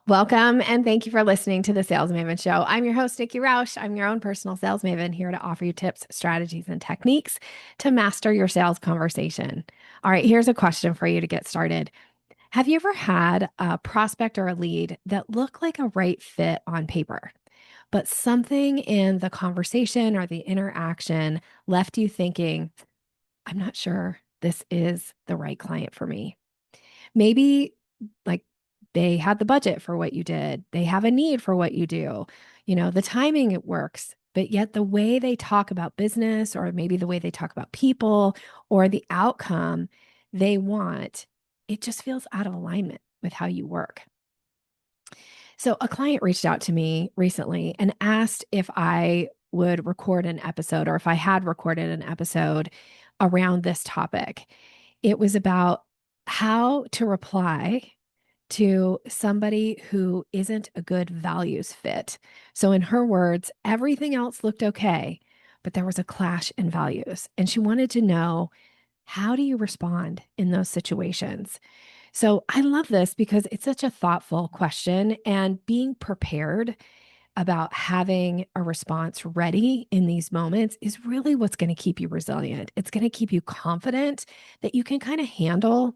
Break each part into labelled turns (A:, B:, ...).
A: Welcome and thank you for listening to the Sales Maven Show. I'm your host, Nikki Rausch. I'm your own personal sales maven here to offer you tips, strategies, and techniques to master your sales conversation. All right, here's a question for you to get started. Have you ever had a prospect or a lead that looked like a right fit on paper, but something in the conversation or the interaction left you thinking, I'm not sure this is the right client for me? Maybe like they had the budget for what you did, they have a need for what you do, the timing it works, but yet the way they talk about business or maybe the way they talk about people or the outcome they want, it just feels out of alignment with how you work. So a client reached out to me recently and asked if I would record an episode or if I had recorded an episode around this topic. It was about how to reply to somebody who isn't a good values fit. So, in her words, everything else looked okay, but there was a clash in values. And she wanted to know, how do you respond in those situations? So, I love this because it's such a thoughtful question, and being prepared about having a response ready in these moments is really what's going to keep you resilient. It's going to keep you confident that you can kind of handle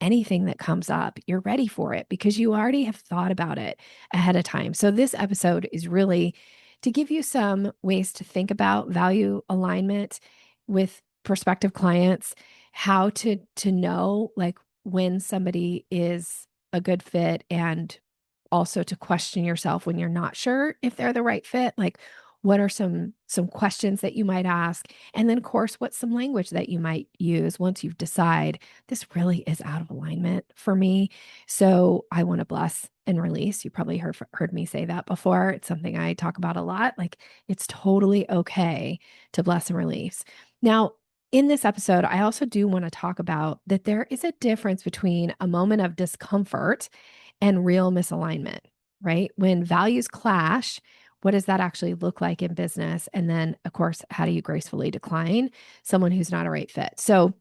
A: anything that comes up. You're ready for it because you already have thought about it ahead of time. So, this episode is really to give you some ways to think about value alignment with prospective clients, how to know like when somebody is a good fit, and also to question yourself when you're not sure if they're the right fit. Like, what are some questions that you might ask? And then, of course, what's some language that you might use once you've decide this really is out of alignment for me. So I want to bless and release. You probably heard me say that before. It's something I talk about a lot. Like, it's totally okay to bless and release. Now, in this episode, I also do want to talk about that there is a difference between a moment of discomfort and real misalignment, right? When values clash, what does that actually look like in business? And then, of course, how do you gracefully decline someone who's not a right fit? So,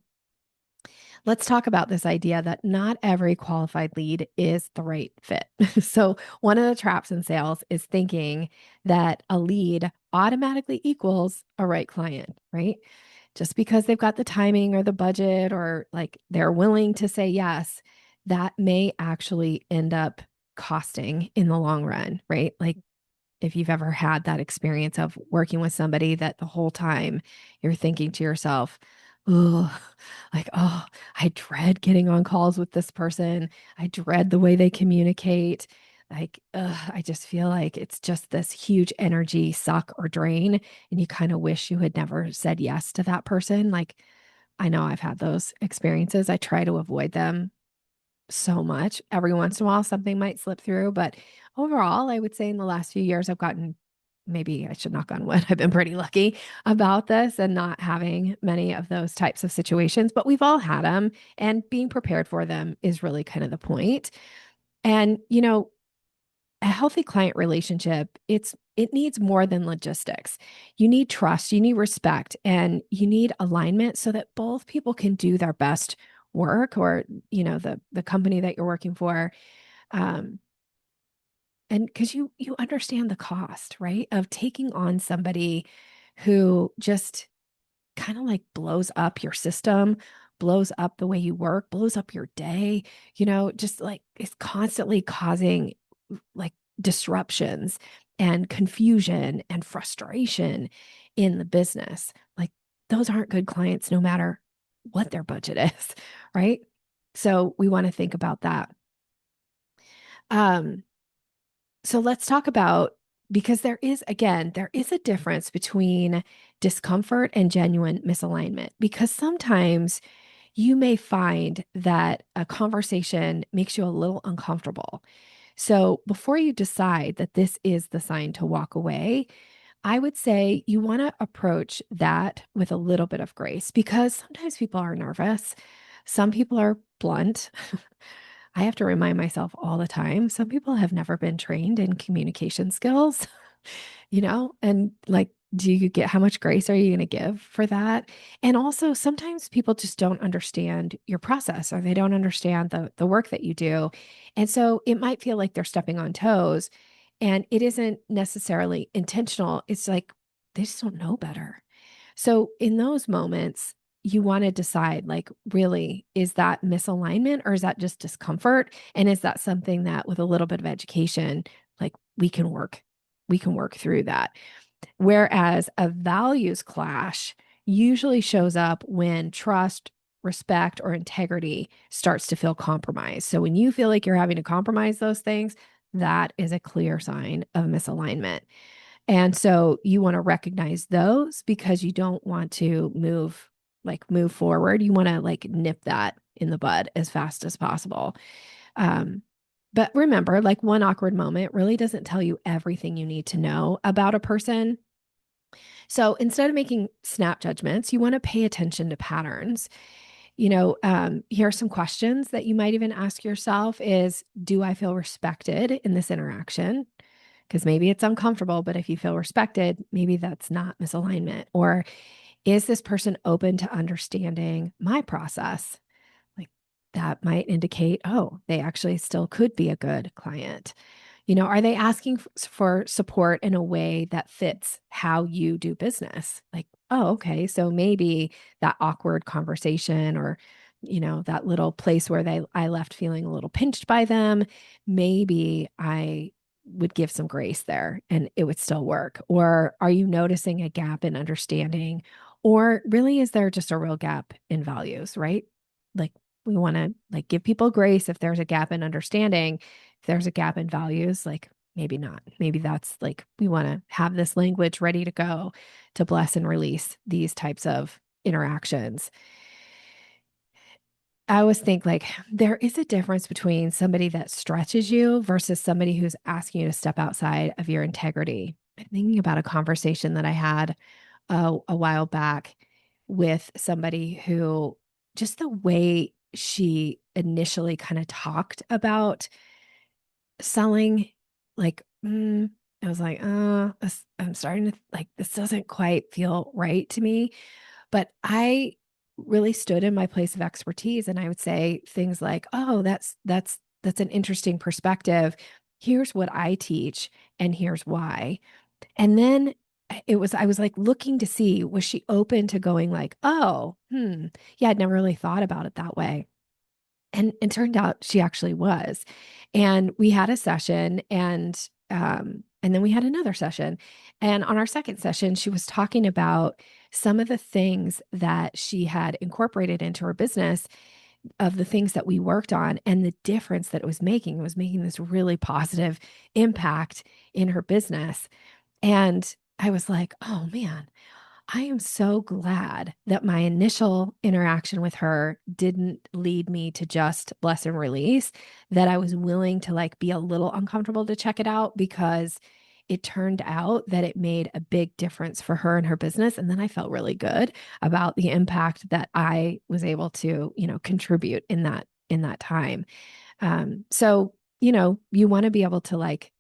A: let's talk about this idea that not every qualified lead is the right fit. So, one of the traps in sales is thinking that a lead automatically equals a right client, right? Just because they've got the timing or the budget or like they're willing to say yes, that may actually end up costing in the long run, right? Like, if you've ever had that experience of working with somebody that the whole time you're thinking to yourself, oh, like, oh, I dread getting on calls with this person. I dread the way they communicate. Like, I just feel like it's just this huge energy suck or drain. And you kind of wish you had never said yes to that person. Like, I know I've had those experiences. I try to avoid them so much. Every once in a while, something might slip through. But overall, I would say in the last few years, I've gotten, maybe I should knock on wood, I've been pretty lucky about this and not having many of those types of situations. But we've all had them, and being prepared for them is really kind of the point. And, a healthy client relationship, it needs more than logistics. You need trust, you need respect, and you need alignment so that both people can do their best work, or the company that you're working for, um and because you understand the cost, right, of taking on somebody who just kind of like blows up your system, blows up the way you work, blows up your day, just like is constantly causing like disruptions and confusion and frustration in the business. Like, those aren't good clients no matter what their budget is, right? So we want to think about that. Um, so let's talk about, because there is a difference between discomfort and genuine misalignment, because sometimes you may find that a conversation makes you a little uncomfortable. So before you decide that this is the sign to walk away, I would say you want to approach that with a little bit of grace, because sometimes people are nervous. Some people are blunt. I have to remind myself all the time. Some people have never been trained in communication skills, and like Do you get how much grace are you going to give for that? And also sometimes people just don't understand your process or they don't understand the work that you do. And so it might feel like they're stepping on toes and it isn't necessarily intentional. It's like they just don't know better. So in those moments, you want to decide like, really, is that misalignment or is that just discomfort? And is that something that with a little bit of education, like we can work through that. Whereas a values clash usually shows up when trust, respect, or integrity starts to feel compromised. So when you feel like you're having to compromise those things, that is a clear sign of misalignment. And so you want to recognize those because you don't want to move forward. You want to like nip that in the bud as fast as possible. Um, but remember, like one awkward moment really doesn't tell you everything you need to know about a person. So instead of making snap judgments, you want to pay attention to patterns. Here are some questions that you might even ask yourself is, do I feel respected in this interaction? Because maybe it's uncomfortable, but if you feel respected, maybe that's not misalignment. Or is this person open to understanding my process? Like that might indicate, oh, they actually still could be a good client. Are they asking for support in a way that fits how you do business? Like, oh, okay. So maybe that awkward conversation or, that little place where I left feeling a little pinched by them, maybe I would give some grace there and it would still work. Or are you noticing a gap in understanding? Or really, is there just a real gap in values, right? Like we want to like give people grace if there's a gap in understanding. If there's a gap in values, like maybe not. Maybe that's like we want to have this language ready to go to bless and release these types of interactions. I always think like there is a difference between somebody that stretches you versus somebody who's asking you to step outside of your integrity. I'm thinking about a conversation that I had a while back with somebody who just the way she initially kind of talked about selling, like, I was like, I'm starting to like, this doesn't quite feel right to me. But I really stood in my place of expertise and I would say things like, "Oh, that's an interesting perspective. Here's what I teach and here's why." And then I was like looking to see, was she open to going like, "Oh, yeah, I'd never really thought about it that way." And it turned out she actually was. And we had a session and then we had another session. And on our second session, she was talking about some of the things that she had incorporated into her business of the things that we worked on and the difference that it was making. It was making this really positive impact in her business. And I was like, oh man, I am so glad that my initial interaction with her didn't lead me to just bless and release, that I was willing to like be a little uncomfortable to check it out because it turned out that it made a big difference for her and her business. And then I felt really good about the impact that I was able to, contribute in that time. So, you want to be able to like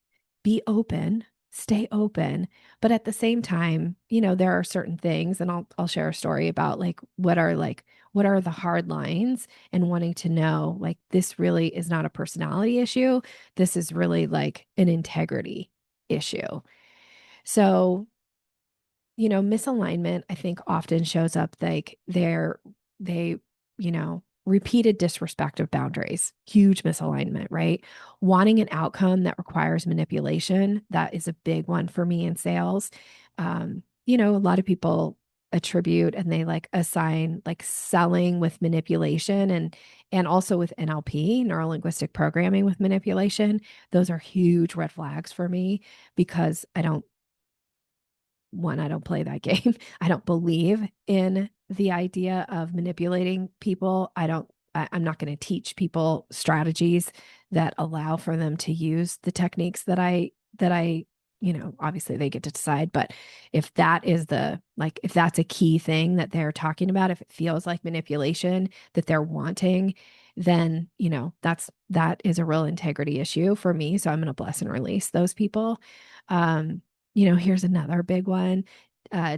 A: be open, stay open, but at the same time, there are certain things, and I'll share a story about what are the hard lines and wanting to know like this really is not a personality issue. This is really like an integrity issue. So misalignment, I think often shows up like they, repeated disrespect of boundaries, huge misalignment, right? Wanting an outcome that requires manipulation, that is a big one for me in sales. A lot of people attribute and they like assign like selling with manipulation and also with NLP, neuro linguistic programming with manipulation. Those are huge red flags for me because I don't play that game. I don't believe in the idea of manipulating people. I'm not going to teach people strategies that allow for them to use the techniques that I, obviously they get to decide. But if that is if that's a key thing that they're talking about, if it feels like manipulation that they're wanting, then, that is a real integrity issue for me. So I'm going to bless and release those people. Here's another big one.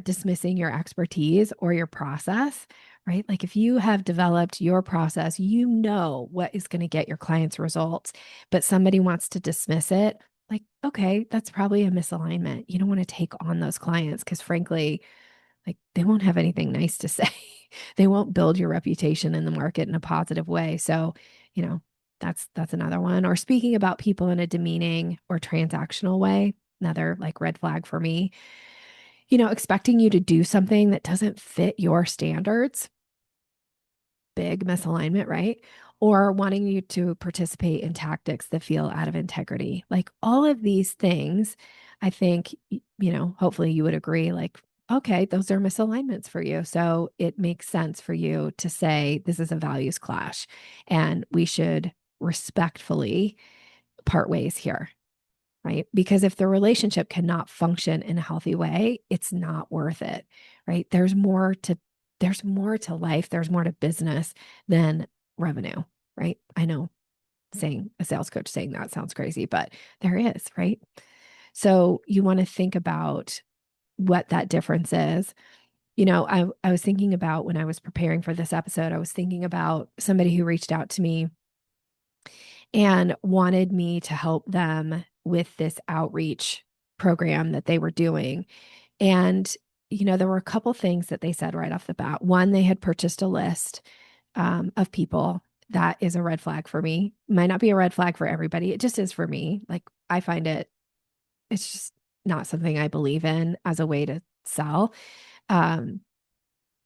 A: dismissing your expertise or your process, right? Like if you have developed your process, you know what is going to get your clients results, but somebody wants to dismiss it. Like, okay, that's probably a misalignment. You don't want to take on those clients because, frankly, like they won't have anything nice to say. They won't build your reputation in the market in a positive way. So, you know, that's another one. Or speaking about people in a demeaning or transactional way, another like red flag for me. Expecting you to do something that doesn't fit your standards, big misalignment, right? Or wanting you to participate in tactics that feel out of integrity. Like all of these things, I think, hopefully you would agree, like, okay, those are misalignments for you. So it makes sense for you to say this is a values clash and we should respectfully part ways here, right? Because if the relationship cannot function in a healthy way, it's not worth it, right? There's more to life, there's more to business than revenue, right? I know saying a sales coach saying that sounds crazy, but there is, right? So you want to think about what that difference is. I was thinking about when I was preparing for this episode, I was thinking about somebody who reached out to me and wanted me to help them with this outreach program that they were doing. And, there were a couple things that they said right off the bat. One, they had purchased a list of people. That is a red flag for me. Might not be a red flag for everybody. It just is for me. Like, I find it's just not something I believe in as a way to sell. Um,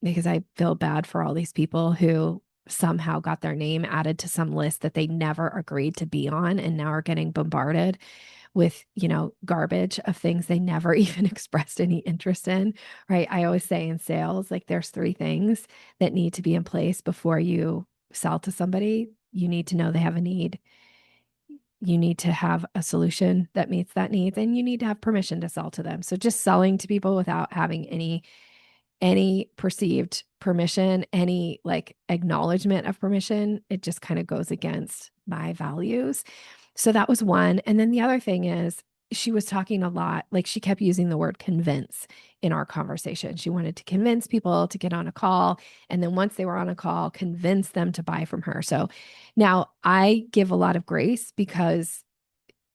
A: because I feel bad for all these people who somehow got their name added to some list that they never agreed to be on and now are getting bombarded with, garbage of things they never even expressed any interest in, right? I always say in sales, like there's three things that need to be in place before you sell to somebody. You need to know they have a need. You need to have a solution that meets that need, and you need to have permission to sell to them. So just selling to people without having any perceived permission, any like acknowledgement of permission, it just kind of goes against my values. So that was one. And then the other thing is she was talking a lot, like she kept using the word convince in our conversation. She wanted to convince people to get on a call. And then once they were on a call, convince them to buy from her. So now I give a lot of grace because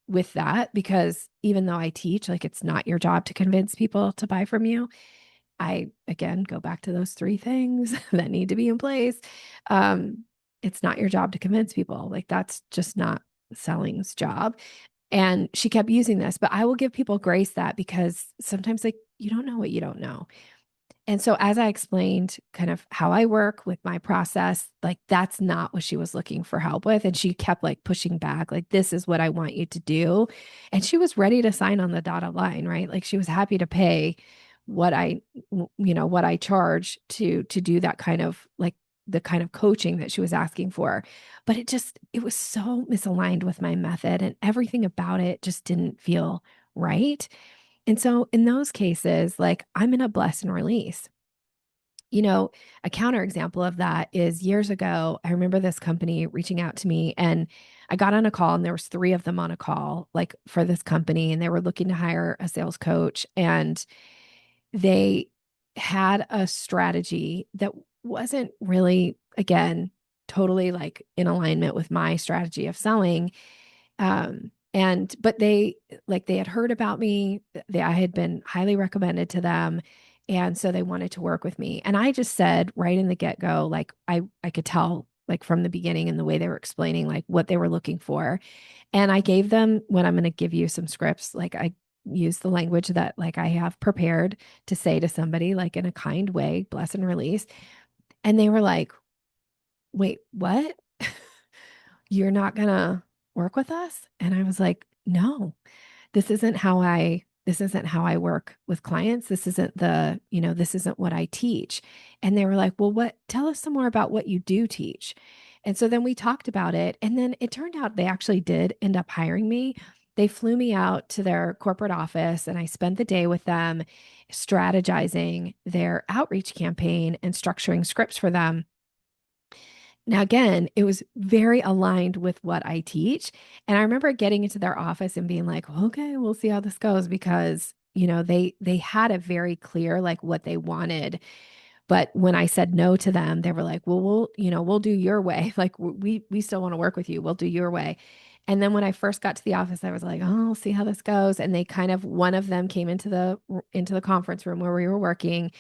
A: even though I teach, like it's not your job to convince people to buy from you. I, again, go back to those three things that need to be in place. Um, it's not your job to convince people. Like that's just not selling's job. And she kept using this, but I will give people grace that because sometimes like you don't know what you don't know. And so, as I explained kind of how I work with my process, like that's not what she was looking for help with. And she kept like pushing back, like, this is what I want you to do. And she was ready to sign on the dotted line, right? Like she was happy to pay what I charge to do that kind of like the kind of coaching that she was asking for. But it was so misaligned with my method and everything about it just didn't feel right. And so in those cases, like I'm in a bless and release. A counterexample of that is years ago, I remember this company reaching out to me and I got on a call and there was three of them on a call, like for this company, and they were looking to hire a sales coach and they had a strategy that wasn't really, again, totally like in alignment with my strategy of selling. But they had heard about me. I had been highly recommended to them. And so they wanted to work with me. And I just said right in the get-go, like I could tell like from the beginning and the way they were explaining like what they were looking for. And I gave them when I'm going to give you some scripts, like I use the language that like I have prepared to say to somebody, like in a kind way, bless and release. And they were like, wait, what? You're not going to work with us? And I was like, no, this isn't how I work with clients. This isn't what I teach. And they were like, well, tell us some more about what you do teach. And so then we talked about it. And then it turned out they actually did end up hiring me. They flew me out to their corporate office and I spent the day with them strategizing their outreach campaign and structuring scripts for them. Now, again, it was very aligned with what I teach. And I remember getting into their office and being like, okay, we'll see how this goes because, they had a very clear, like what they wanted. But when I said no to them, they were like, well, we'll do your way. Like we still want to work with you. We'll do your way. And then when I first got to the office, I was like, oh, I'll see how this goes. And they kind of, one of them came into the conference room where we were working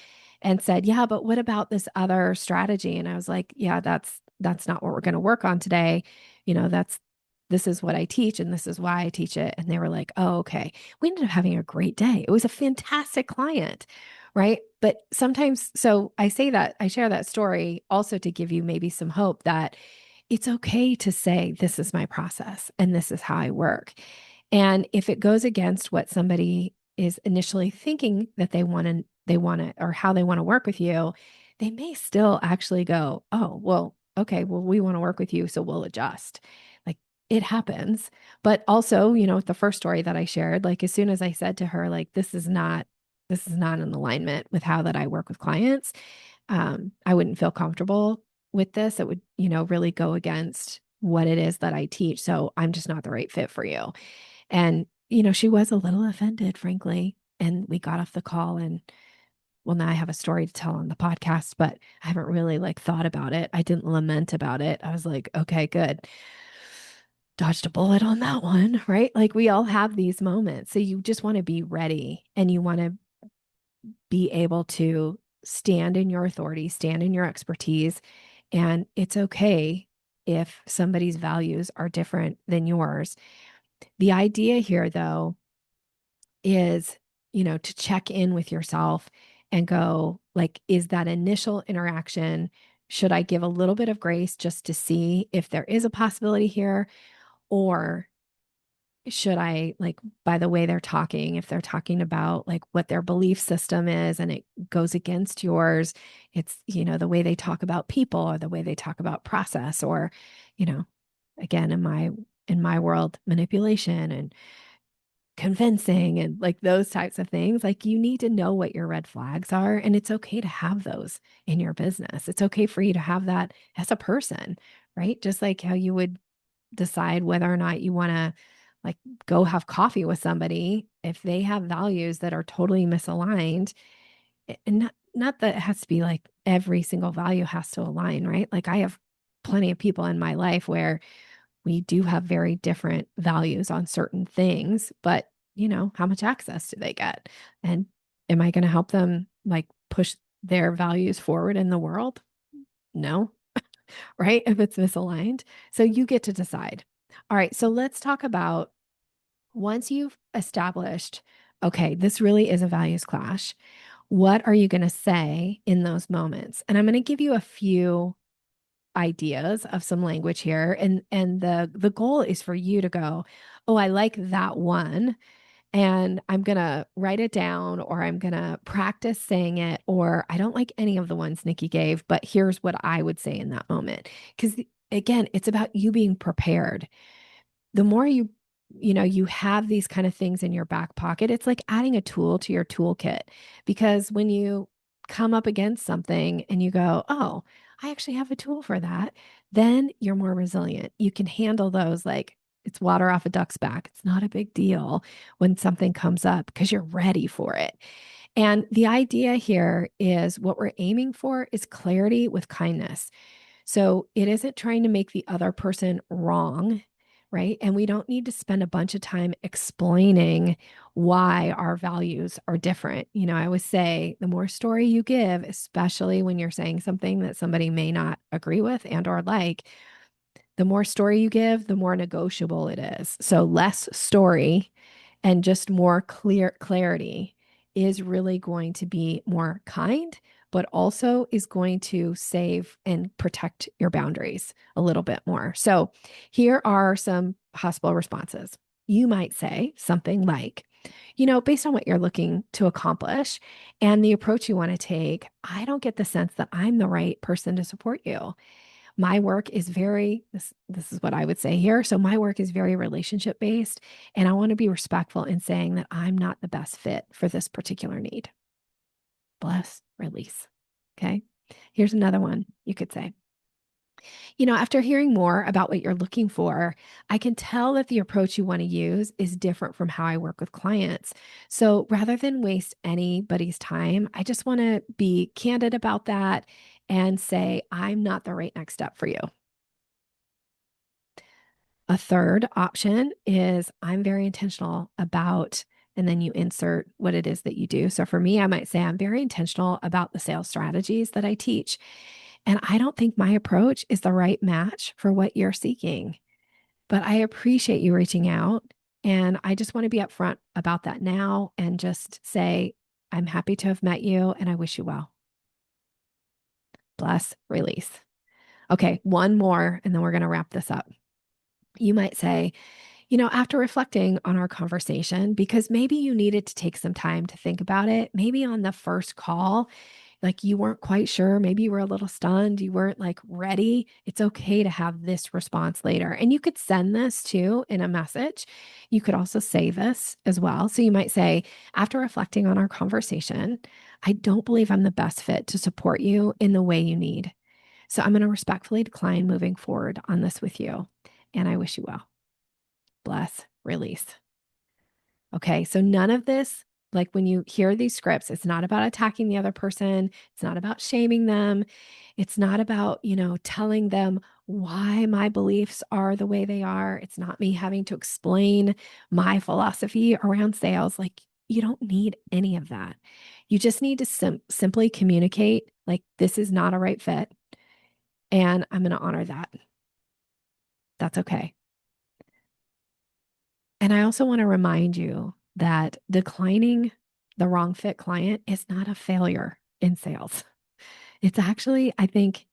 A: and said, yeah, but what about this other strategy? And I was like, yeah, that's not what we're going to work on today. This is what I teach and this is why I teach it. And they were like, oh, okay. We ended up having a great day. It was a fantastic client. Right. But sometimes, so I say that, I share that story also to give you maybe some hope that it's okay to say, this is my process and this is how I work. And if it goes against what somebody is initially thinking that they want to, or how they want to work with you, they may still actually go, oh, well, okay, well, we want to work with you, so we'll adjust. Like it happens. But also, with the first story that I shared, like as soon as I said to her, like, this is not in alignment with how that I work with clients. I wouldn't feel comfortable with this. It would, really go against what it is that I teach. So I'm just not the right fit for you. And, she was a little offended, frankly. And we got off the call and well, now I have a story to tell on the podcast, but I haven't really like thought about it. I didn't lament about it. I was like, okay, good. Dodged a bullet on that one, right? Like we all have these moments. So you just want to be ready and you want to be able to stand in your authority, stand in your expertise. And it's okay if somebody's values are different than yours. The idea here, though, is, to check in with yourself and go, like, is that initial interaction, should I give a little bit of grace just to see if there is a possibility here? Or should I, like, by the way they're talking, if they're talking about like what their belief system is and it goes against yours, it's, the way they talk about people or the way they talk about process or, you know, again, in my world, manipulation and convincing and like those types of things, like you need to know what your red flags are. And it's okay to have those in your business. It's okay for you to have that as a person, right? Just like how you would decide whether or not you want to like go have coffee with somebody if they have values that are totally misaligned. And not that it has to be like every single value has to align, right? Like I have plenty of people in my life where we do have very different values on certain things, but how much access do they get? And am I going to help them like push their values forward in the world? No, right? If it's misaligned. So you get to decide. All right. So let's talk about once you've established, okay, this really is a values clash. What are you going to say in those moments? And I'm going to give you a few ideas of some language here and the goal is for you to go, oh, I like that one and I'm going to write it down or I'm going to practice saying it or I don't like any of the ones Nikki gave, but here's what I would say in that moment. Cuz again, it's about you being prepared. The more you have these kind of things in your back pocket, it's like adding a tool to your toolkit because when you come up against something and you go, oh, I actually have a tool for that, then you're more resilient. You can handle those like it's water off a duck's back. It's not a big deal when something comes up because you're ready for it. And the idea here is what we're aiming for is clarity with kindness. So it isn't trying to make the other person wrong, right? And we don't need to spend a bunch of time explaining why our values are different. I always say the more story you give, especially when you're saying something that somebody may not agree with and or like, the more story you give, the more negotiable it is. So less story and just more clarity is really going to be more kind, but also is going to save and protect your boundaries a little bit more. So here are some possible responses. You might say something like, based on what you're looking to accomplish and the approach you want to take, I don't get the sense that I'm the right person to support you. My work is this is what I would say here. So my work is very relationship based, and I want to be respectful in saying that I'm not the best fit for this particular need. Bless, release. Okay. Here's another one you could say. After hearing more about what you're looking for, I can tell that the approach you want to use is different from how I work with clients. So rather than waste anybody's time, I just want to be candid about that and say, I'm not the right next step for you. A third option is I'm very intentional about, and then you insert what it is that you do. So for me, I might say I'm very intentional about the sales strategies that I teach. And I don't think my approach is the right match for what you're seeking, but I appreciate you reaching out. And I just want to be upfront about that now and just say, I'm happy to have met you and I wish you well. Bless, release. Okay, one more, and then we're going to wrap this up. You might say, after reflecting on our conversation, because maybe you needed to take some time to think about it, maybe on the first call, like you weren't quite sure, maybe you were a little stunned, you weren't like ready. It's okay to have this response later. And you could send this too in a message. You could also say this as well. So you might say, after reflecting on our conversation, I don't believe I'm the best fit to support you in the way you need. So I'm going to respectfully decline moving forward on this with you. And I wish you well. Bless, release. Okay. So none of this, like when you hear these scripts, it's not about attacking the other person. It's not about shaming them. It's not about, telling them why my beliefs are the way they are. It's not me having to explain my philosophy around sales. Like you don't need any of that. You just need to simply communicate like, this is not a right fit. And I'm going to honor that. That's okay. And I also want to remind you that declining the wrong fit client is not a failure in sales. It's actually, I think,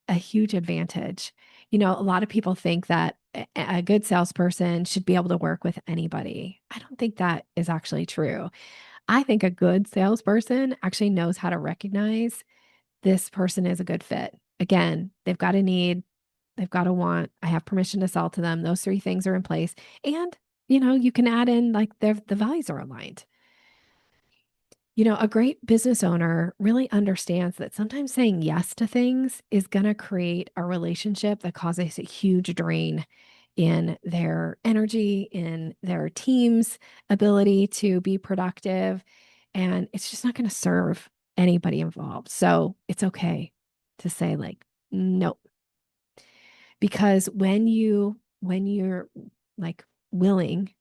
A: a huge advantage. A lot of people think that a good salesperson should be able to work with anybody. I don't think that is actually true. I think a good salesperson actually knows how to recognize this person is a good fit. Again, they've got a need, they've got a want. I have permission to sell to them. Those three things are in place. And, you can add in like the values are aligned. A great business owner really understands that sometimes saying yes to things is going to create a relationship that causes a huge drain in their energy, in their team's ability to be productive. And it's just not going to serve anybody involved. So it's okay to say, like, nope, because when you're like willing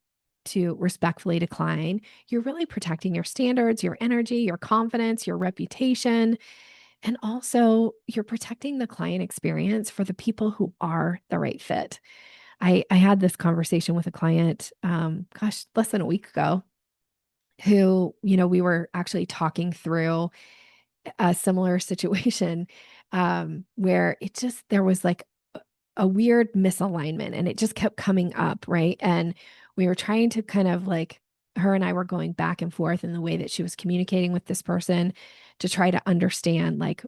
A: to respectfully decline, you're really protecting your standards, your energy, your confidence, your reputation, and also you're protecting the client experience for the people who are the right fit. I had this conversation with a client, less than a week ago, who, we were actually talking through a similar situation, where there was like a weird misalignment and it just kept coming up, right? And we were trying to kind of like, her and I were going back and forth in the way that she was communicating with this person to try to understand, like,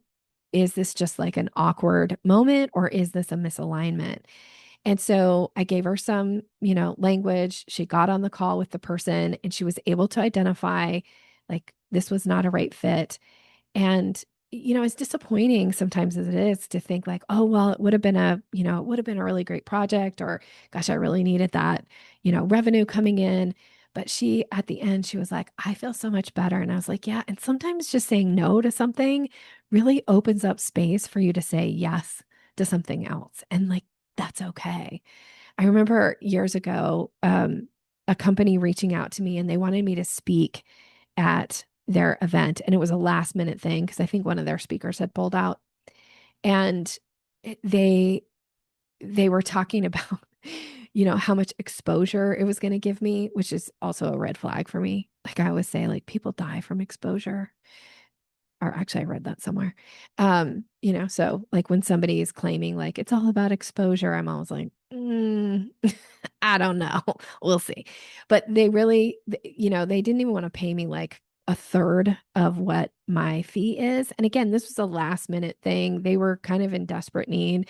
A: is this just like an awkward moment or is this a misalignment? And so I gave her some, language. She got on the call with the person and she was able to identify like this was not a right fit. And, it's disappointing sometimes as it is to think like, oh, well, it would have been a really great project, or gosh, I really needed that, revenue coming in. But at the end, she was like, I feel so much better. And I was like, yeah. And sometimes just saying no to something really opens up space for you to say yes to something else. And like, that's okay. I remember years ago, a company reaching out to me and they wanted me to speak at their event. And it was a last minute thing because I think one of their speakers had pulled out. And they were talking about, how much exposure it was going to give me, which is also a red flag for me. Like I always say, like people die from exposure. Or actually, I read that somewhere. So like when somebody is claiming like it's all about exposure, I'm always like, I don't know. We'll see. But they really, they didn't even want to pay me like a third of what my fee is. And again, this was a last minute thing. They were kind of in desperate need.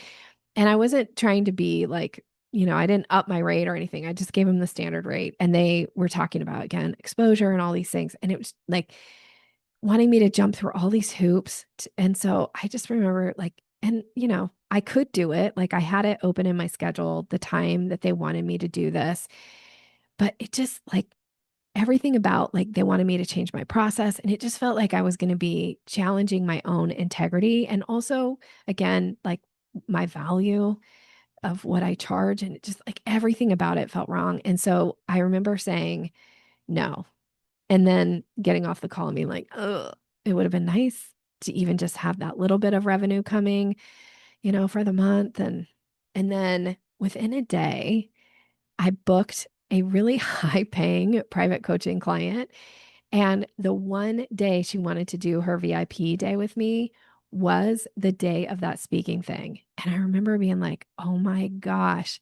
A: And I wasn't trying to be like, I didn't up my rate or anything. I just gave them the standard rate. And they were talking about, again, exposure and all these things. And it was like wanting me to jump through all these hoops. And so I just remember like, and, I could do it. Like I had it open in my schedule, the time that they wanted me to do this, but it just like everything about like they wanted me to change my process. And it just felt like I was going to be challenging my own integrity and also, again, like my value of what I charge. And it just like everything about it felt wrong. And so I remember saying no. And then getting off the call and being like, oh, it would have been nice to even just have that little bit of revenue coming, for the month. And then within a day, I booked a really high paying private coaching client. And the one day she wanted to do her VIP day with me was the day of that speaking thing. And I remember being like, oh my gosh,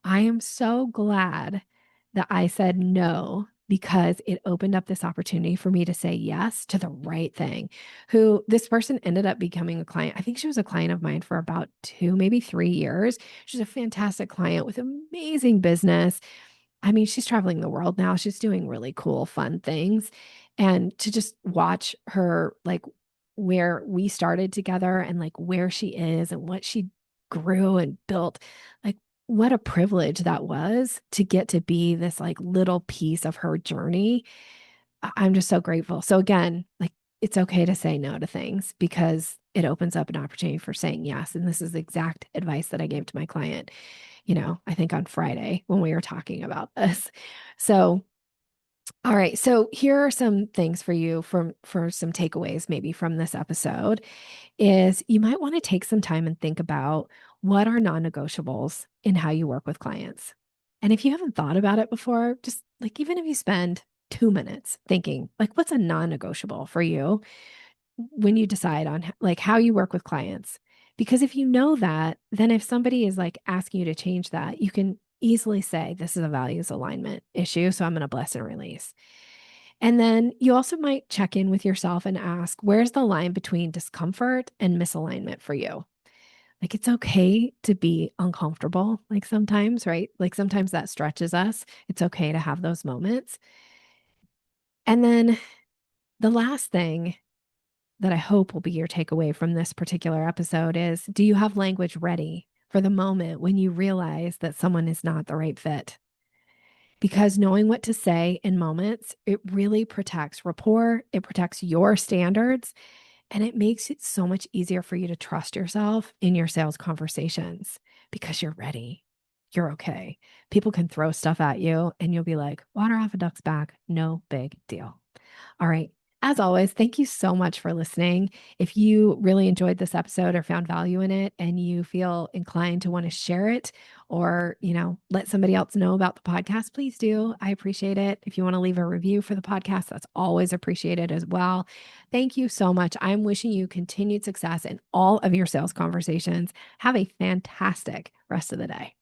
A: I am so glad that I said no because it opened up this opportunity for me to say yes to the right thing. Who this person ended up becoming a client. I think she was a client of mine for about 2, maybe 3 years. She's a fantastic client with amazing business. I mean, she's traveling the world now. She's doing really cool, fun things. And to just watch her, like where we started together and like where she is and what she grew and built, like what a privilege that was to get to be this like little piece of her journey. I'm just so grateful. So again, like it's okay to say no to things because it opens up an opportunity for saying yes. And this is the exact advice that I gave to my client, I think on Friday when we were talking about this. So, all right. So here are some things for you for some takeaways maybe from this episode is you might want to take some time and think about what are non-negotiables in how you work with clients. And if you haven't thought about it before, just like even if you spend 2 minutes thinking like what's a non-negotiable for you when you decide on like how you work with clients. Because if you know that, then if somebody is like asking you to change that, you can easily say, this is a values alignment issue. So I'm going to bless and release. And then you also might check in with yourself and ask, where's the line between discomfort and misalignment for you? Like it's okay to be uncomfortable, like sometimes, right? Like sometimes that stretches us. It's okay to have those moments. And then the last thing that I hope will be your takeaway from this particular episode is, do you have language ready for the moment when you realize that someone is not the right fit? Because knowing what to say in moments, it really protects rapport, it protects your standards, and it makes it so much easier for you to trust yourself in your sales conversations because you're ready. You're okay. People can throw stuff at you and you'll be like, water off a duck's back. No big deal. All right. As always, thank you so much for listening. If you really enjoyed this episode or found value in it and you feel inclined to want to share it or, let somebody else know about the podcast, please do. I appreciate it. If you want to leave a review for the podcast, that's always appreciated as well. Thank you so much. I'm wishing you continued success in all of your sales conversations. Have a fantastic rest of the day.